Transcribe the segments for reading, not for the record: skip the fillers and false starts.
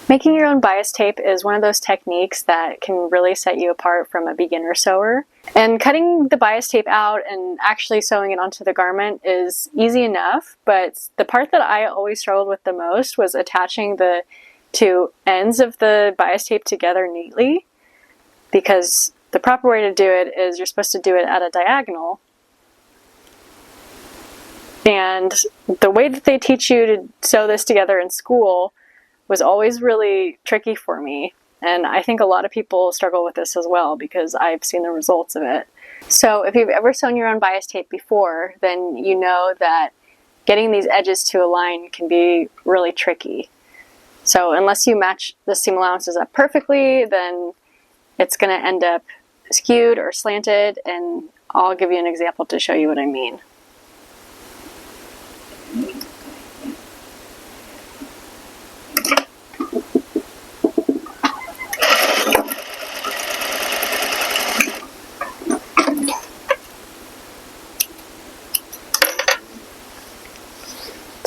Making your own bias tape is one of those techniques that can really set you apart from a beginner sewer. And cutting the bias tape out and actually sewing it onto the garment is easy enough, but the part that I always struggled with the most was attaching the two ends of the bias tape together neatly, because the proper way to do it is you're supposed to do it at a diagonal. And the way that they teach you to sew this together in school was always really tricky for me. And I think a lot of people struggle with this as well because I've seen the results of it. So if you've ever sewn your own bias tape before, then you know that getting these edges to align can be really tricky. So unless you match the seam allowances up perfectly, then it's going to end up skewed or slanted, and I'll give you an example to show you what I mean.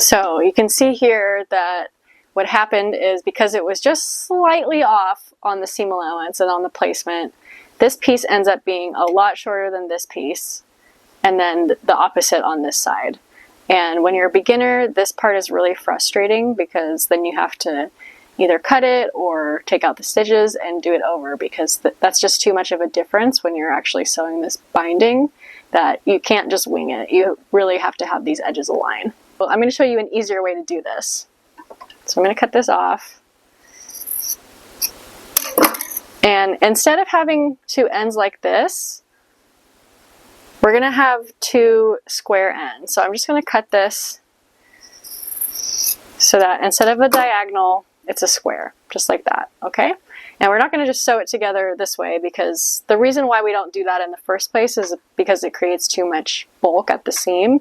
So you can see here that what happened is, because it was just slightly off on the seam allowance and on the placement, this piece ends up being a lot shorter than this piece, and then the opposite on this side. And when you're a beginner, this part is really frustrating because then you have to either cut it or take out the stitches and do it over, because that's just too much of a difference when you're actually sewing this binding, that you can't just wing it. You really have to have these edges align. Well, I'm going to show you an easier way to do this. So I'm going to cut this off. And instead of having two ends like this, we're going to have two square ends. So I'm just going to cut this so that instead of a diagonal, it's a square, just like that, okay? And we're not going to just sew it together this way, because the reason why we don't do that in the first place is because it creates too much bulk at the seam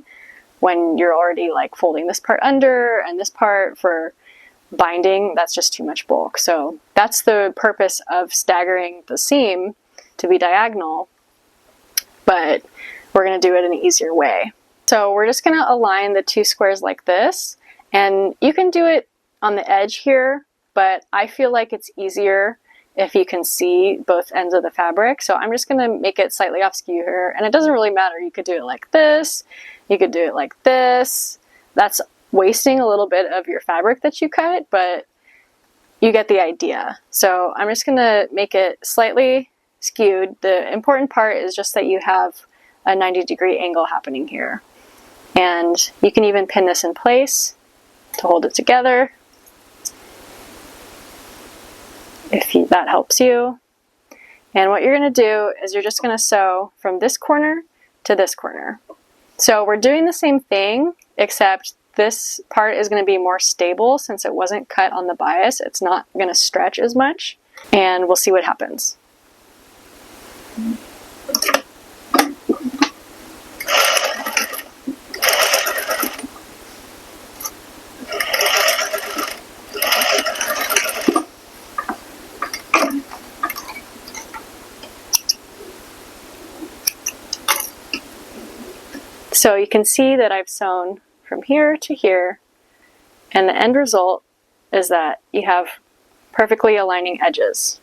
when you're already like folding this part under and this part for binding. That's just too much bulk. So that's the purpose of staggering the seam to be diagonal, but we're going to do it in an easier way. So we're just going to align the two squares like this, and you can do it on the edge here, but I feel like it's easier if you can see both ends of the fabric. So I'm just going to make it slightly off skew here, and it doesn't really matter. You could do it like this, you could do it like this. That's wasting a little bit of your fabric that you cut, but you get the idea. So I'm just going to make it slightly skewed. The important part is just that you have a 90-degree angle happening here. And you can even pin this in place to hold it together, if that helps you. And what you're going to do is you're just going to sew from this corner to this corner. So we're doing the same thing, except this part is going to be more stable since it wasn't cut on the bias. It's not going to stretch as much, and we'll see what happens. So you can see that I've sewn from here to here, and the end result is that you have perfectly aligning edges.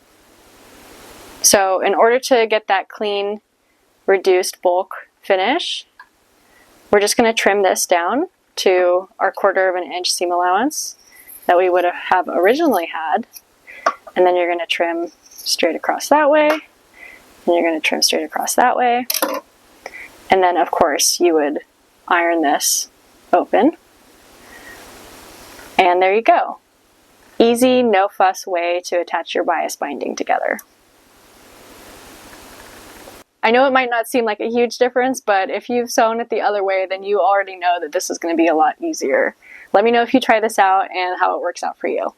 So in order to get that clean, reduced bulk finish, we're just going to trim this down to our 1/4 inch seam allowance that we would have originally had, and then you're going to trim straight across that way, and you're going to trim straight across that way. And then, of course, you would iron this open. And there you go. Easy, no fuss way to attach your bias binding together. I know it might not seem like a huge difference, but if you've sewn it the other way, then you already know that this is going to be a lot easier. Let me know if you try this out and how it works out for you.